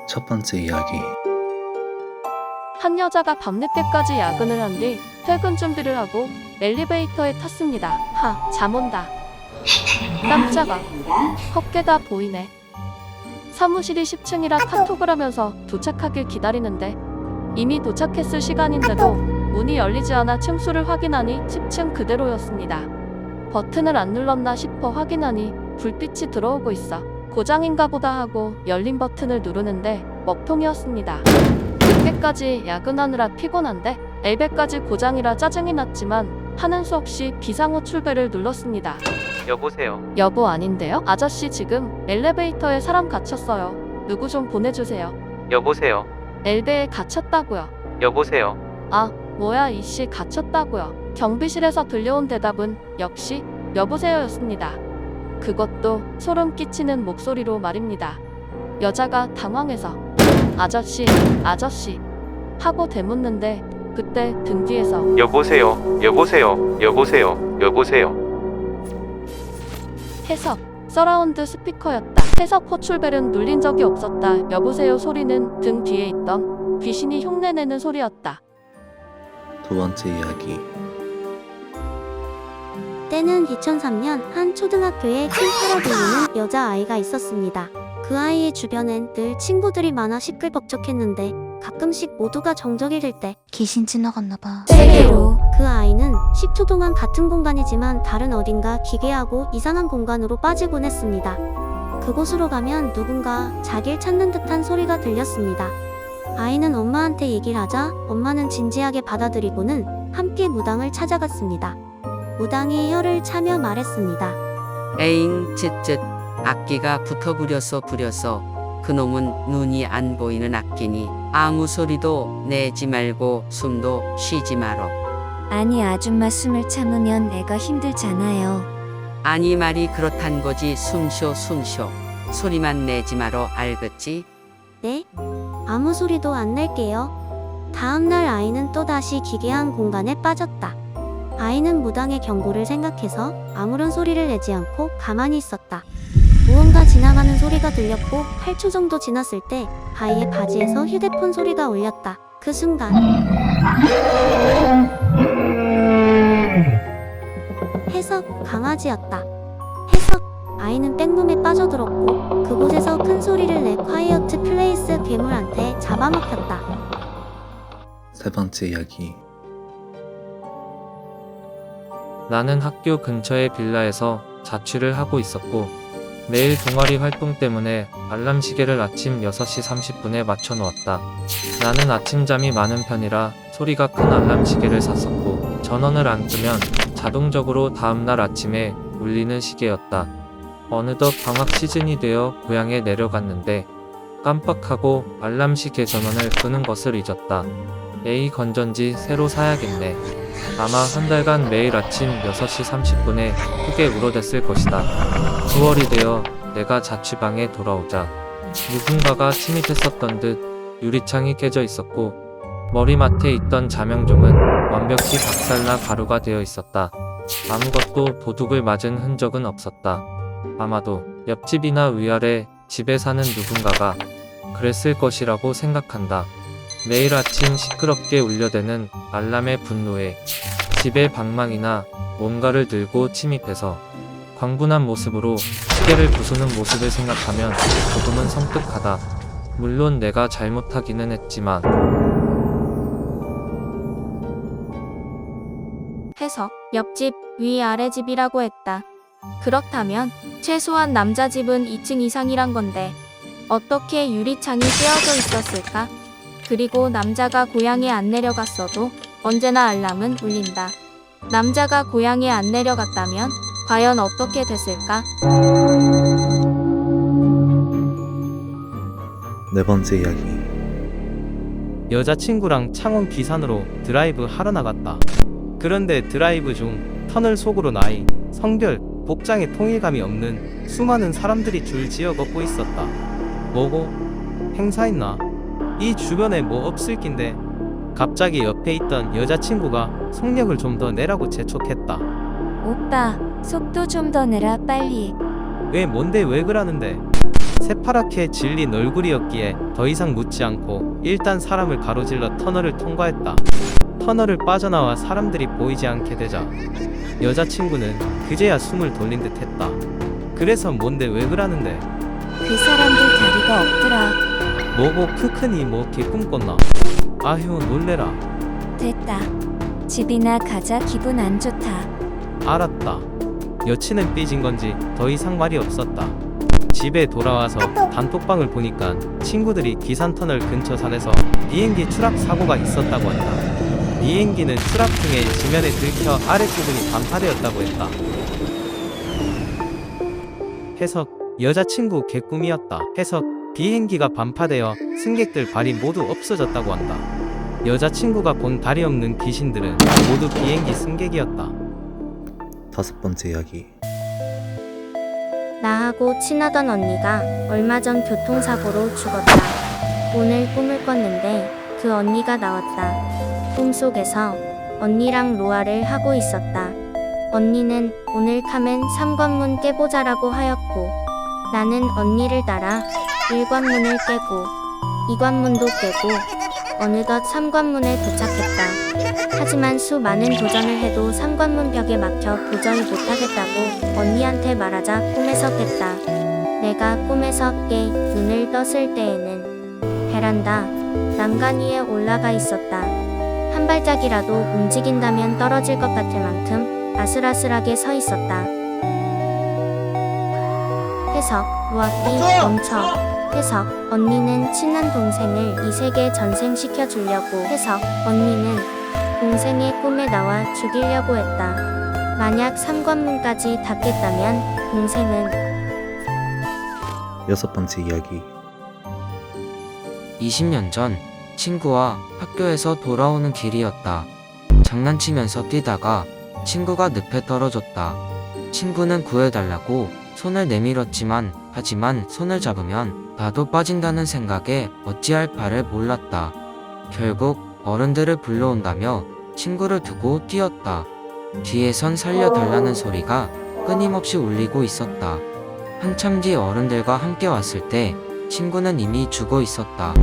첫 번째 이야기. 한 여자가 밤늦게까지 야근을 한 뒤 퇴근 준비를 하고 엘리베이터에 탔습니다. 잠 온다. 깜짝아. 헛개다 보이네. 사무실이 10층이라 카톡을 하면서 도착하길 기다리는데 이미 도착했을 시간인데도 문이 열리지 않아 층수를 확인하니 10층 그대로였습니다. 버튼을 안 눌렀나 싶어 확인하니 불빛이 들어오고 있어 고장인가 보다 하고 열린 버튼을 누르는데 먹통이었습니다. 늦게까지 야근하느라 피곤한데 엘베까지 고장이라 짜증이 났지만 하는 수 없이 비상호 출배를 눌렀습니다. 여보세요. 여보 아닌데요? 아저씨 지금 엘리베이터에 사람 갇혔어요. 누구 좀 보내주세요. 여보세요. 엘베에 갇혔다고요. 여보세요. 아 뭐야 이씨 갇혔다고요. 경비실에서 들려온 대답은 역시 여보세요였습니다. 그것도 소름 끼치는 목소리로 말입니다. 여자가 당황해서 아저씨 하고 대묻는데 그때 등 뒤에서 여보세요. 여보세요. 여보세요. 여보세요. 해석 서라운드 스피커였다. 해석 호출벨은 눌린 적이 없었다. 여보세요 소리는 등 뒤에 있던 귀신이 흉내내는 소리였다. 두 번째 이야기. 때는 2003년 한 초등학교에 킹카라 불리는 여자아이가 있었습니다. 그 아이의 주변엔 늘 친구들이 많아 시끌벅적했는데 가끔씩 모두가 정적이 들 때 귀신 지나갔나봐. 세계로 그 아이는 10초 동안 같은 공간이지만 다른 어딘가 기괴하고 이상한 공간으로 빠지곤 했습니다. 그곳으로 가면 누군가 자기를 찾는 듯한 소리가 들렸습니다. 아이는 엄마한테 얘기를 하자 엄마는 진지하게 받아들이고는 함께 무당을 찾아갔습니다. 무당이 혀를 차며 말했습니다. 에잉 쯧쯧 악기가 붙어 부려서 그놈은 눈이 안 보이는 악기니 아무 소리도 내지 말고 숨도 쉬지 마라. 아니 아줌마 숨을 참으면 애가 힘들잖아요. 아니 말이 그렇단 거지. 숨쉬어 소리만 내지 마라 알겠지? 네? 아무 소리도 안 낼게요. 다음날 아이는 또다시 기괴한 공간에 빠졌다. 아이는 무당의 경고를 생각해서 아무런 소리를 내지 않고 가만히 있었다. 무언가 지나가는 소리가 들렸고 8초 정도 지났을 때 아이의 바지에서 휴대폰 소리가 울렸다. 그 순간 해석 강아지였다. 해석 아이는 백룸에 빠져들었고 그곳에서 큰 소리를 내 콰이어트 플레이스 괴물한테 잡아먹혔다. 세 번째 이야기. 나는 학교 근처의 빌라에서 자취를 하고 있었고 매일 동아리 활동 때문에 알람 시계를 아침 6시 30분에 맞춰 놓았다. 나는 아침잠이 많은 편이라 소리가 큰 알람 시계를 샀었고 전원을 안 끄면 자동적으로 다음날 아침에 울리는 시계였다. 어느덧 방학 시즌이 되어 고향에 내려갔는데 깜빡하고 알람 시계 전원을 끄는 것을 잊었다. 에이 건전지 새로 사야겠네. 아마 한 달간 매일 아침 6시 30분에 크게 울어댔을 것이다. 9월이 되어 내가 자취방에 돌아오자 누군가가 침입했었던 듯 유리창이 깨져 있었고 머리맡에 있던 자명종은 완벽히 박살나 가루가 되어 있었다. 아무것도 도둑을 맞은 흔적은 없었다. 아마도 옆집이나 위아래 집에 사는 누군가가 그랬을 것이라고 생각한다. 매일 아침 시끄럽게 울려대는 알람의 분노에 집의 방망이나 뭔가를 들고 침입해서 광분한 모습으로 시계를 부수는 모습을 생각하면 조금은 섬뜩하다. 물론 내가 잘못하기는 했지만. 해석 옆집 위아래 집이라고 했다. 그렇다면 최소한 남자 집은 2층 이상이란 건데 어떻게 유리창이 깨어져 있었을까? 그리고 남자가 고향에 안 내려갔어도 언제나 알람은 울린다. 남자가 고향에 안 내려갔다면 과연 어떻게 됐을까? 네 번째 이야기. 여자친구랑 창원 귀산으로 드라이브 하러 나갔다. 그런데 드라이브 중 터널 속으로 나이, 성별, 복장에 통일감이 없는 수많은 사람들이 줄 지어 걷고 있었다. 뭐고? 행사 있나? 이 주변에 뭐 없을 낀데 갑자기 옆에 있던 여자친구가 속력을 좀 더 내라고 재촉했다. 오빠 속도 좀 더 내라 빨리. 왜 뭔데 왜 그러는데? 새파랗게 질린 얼굴이었기에 더 이상 묻지 않고 일단 사람을 가로질러 터널을 통과했다. 터널을 빠져나와 사람들이 보이지 않게 되자 여자친구는 그제야 숨을 돌린 듯 했다. 그래서 뭔데 왜 그러는데? 그 사람들 다리가 없더라. 뭐고 크크니 뭐 개꿈 꿨나? 아휴 놀래라. 됐다. 집이나 가자. 기분 안 좋다. 알았다. 여친은 삐진 건지 더 이상 말이 없었다. 집에 돌아와서 단톡방을 보니까 친구들이 기산터널 근처 산에서 비행기 추락 사고가 있었다고 한다. 비행기는 추락 중에 지면에 들켜 아랫부분이 반파되었다고 했다. 해석: 여자친구 개꿈이었다. 해석: 비행기가 반파되어 승객들 발이 모두 없어졌다고 한다. 여자친구가 본 다리 없는 귀신들은 모두 비행기 승객이었다. 5번째 이야기. 나하고 친하던 언니가 얼마 전 교통사고로 죽었다. 오늘 꿈을 꿨는데 그 언니가 나왔다. 꿈속에서 언니랑 로아를 하고 있었다. 언니는 오늘 카멘 3관문 깨보자라고 하였고 나는 언니를 따라 1관문을 깨고 2관문도 깨고 어느덧 3관문에 도착했다. 하지만 수많은 도전을 해도 3관문 벽에 막혀 도저히 못하겠다고 언니한테 말하자 꿈에서 깼다. 내가 꿈에서 깨 눈을 떴을 때에는 베란다 난간 위에 올라가 있었다. 한 발짝이라도 움직인다면 떨어질 것 같을 만큼 아슬아슬하게 서 있었다. 해석: 로아띠 멈춰. 해석: 언니는 친한 동생을 이 세계에 전생시켜 주려고. 해석: 언니는 동생의 꿈에 나와 죽이려고 했다. 만약 3관문까지 닿겠다면 동생은 6번째 이야기. 20년 전 친구와 학교에서 돌아오는 길이었다. 장난치면서 뛰다가 친구가 늪에 떨어졌다. 친구는 구해달라고 손을 내밀었지만 하지만 손을 잡으면 나도 빠진다는 생각에 어찌할 바를 몰랐다. 결국 어른들을 불러온다며 친구를 두고 뛰었다. 뒤에선 살려달라는 소리가 끊임없이 울리고 있었다. 한참 뒤 어른들과 함께 왔을 때 친구는 이미 죽어 있었다.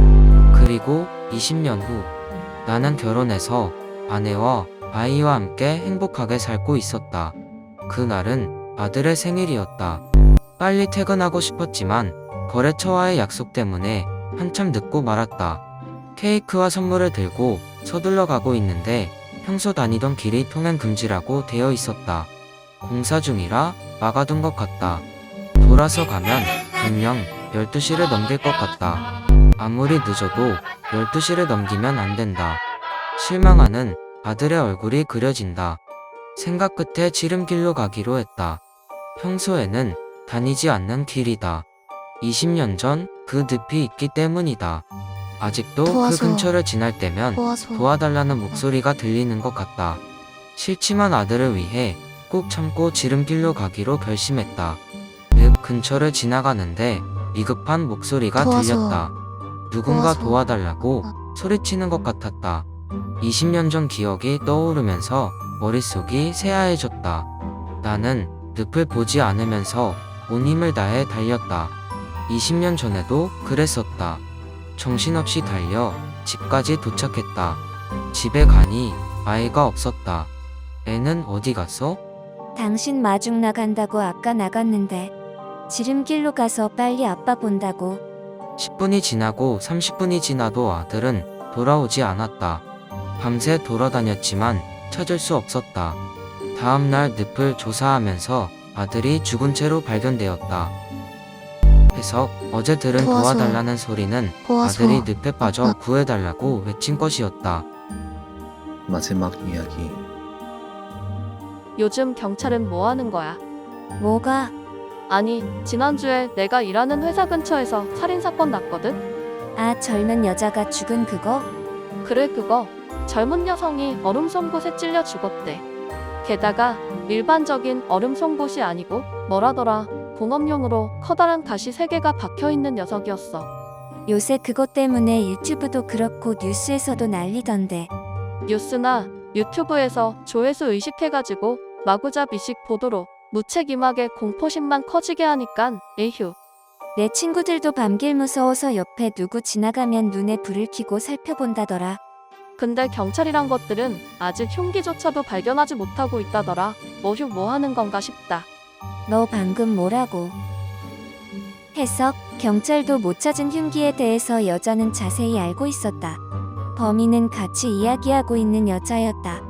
그리고 20년 후 나는 결혼해서 아내와 아이와 함께 행복하게 살고 있었다. 그날은 아들의 생일이었다. 빨리 퇴근하고 싶었지만 거래처와의 약속 때문에 한참 늦고 말았다. 케이크와 선물을 들고 서둘러 가고 있는데 평소 다니던 길이 통행 금지라고 되어 있었다. 공사 중이라 막아둔 것 같다. 돌아서 가면 분명 12시를 넘길 것 같다. 아무리 늦어도 12시를 넘기면 안 된다. 실망하는 아들의 얼굴이 그려진다. 생각 끝에 지름길로 가기로 했다. 평소에는 다니지 않는 길이다. 20년 전 그 늪이 있기 때문이다. 아직도 그 근처를 지날 때면 도와달라는 목소리가 들리는 것 같다. 싫지만 아들을 위해 꼭 참고 지름길로 가기로 결심했다. 늪 근처를 지나가는데 비급한 목소리가 들렸다. 누군가 도와달라고 소리치는 것 같았다. 20년 전 기억이 떠오르면서 머릿속이 새하얘졌다. 나는 늪을 보지 않으면서 온 힘을 다해 달렸다. 20년 전에도 그랬었다. 정신없이 달려 집까지 도착했다. 집에 가니 아이가 없었다. 애는 어디 갔어? 당신 마중 나간다고 아까 나갔는데. 지름길로 가서 빨리 아빠 본다고. 10분이 지나고 30분이 지나도 아들은 돌아오지 않았다. 밤새 돌아다녔지만 찾을 수 없었다. 다음날 늪을 조사하면서 아들이 죽은 채로 발견되었다. 해석: 어제 들은 도와달라는 소리는 아들이 늪에 빠져 구해달라고 외친 것이었다. 마지막 이야기. 요즘 경찰은 뭐 하는 거야? 뭐가? 아니, 지난주에 내가 일하는 회사 근처에서 살인사건 났거든? 아, 젊은 여자가 죽은 그거? 그래, 그거. 젊은 여성이 얼음 송곳에 찔려 죽었대. 게다가 일반적인 얼음 송곳이 아니고 뭐라더라, 공업용으로 커다란 가시 3개가 박혀있는 녀석이었어. 요새 그것 때문에 유튜브도 그렇고 뉴스에서도 난리던데. 뉴스나 유튜브에서 조회수 의식해가지고 마구잡이식 보도로 무책임하게 공포심만 커지게 하니깐 에휴. 내 친구들도 밤길 무서워서 옆에 누구 지나가면 눈에 불을 켜고 살펴본다더라. 근데 경찰이란 것들은 아직 흉기조차도 발견하지 못하고 있다더라. 뭐 하는 건가 싶다. 너 방금 뭐라고? 해석, 경찰도 못 찾은 흉기에 대해서 여자는 자세히 알고 있었다. 범인은 같이 이야기하고 있는 여자였다.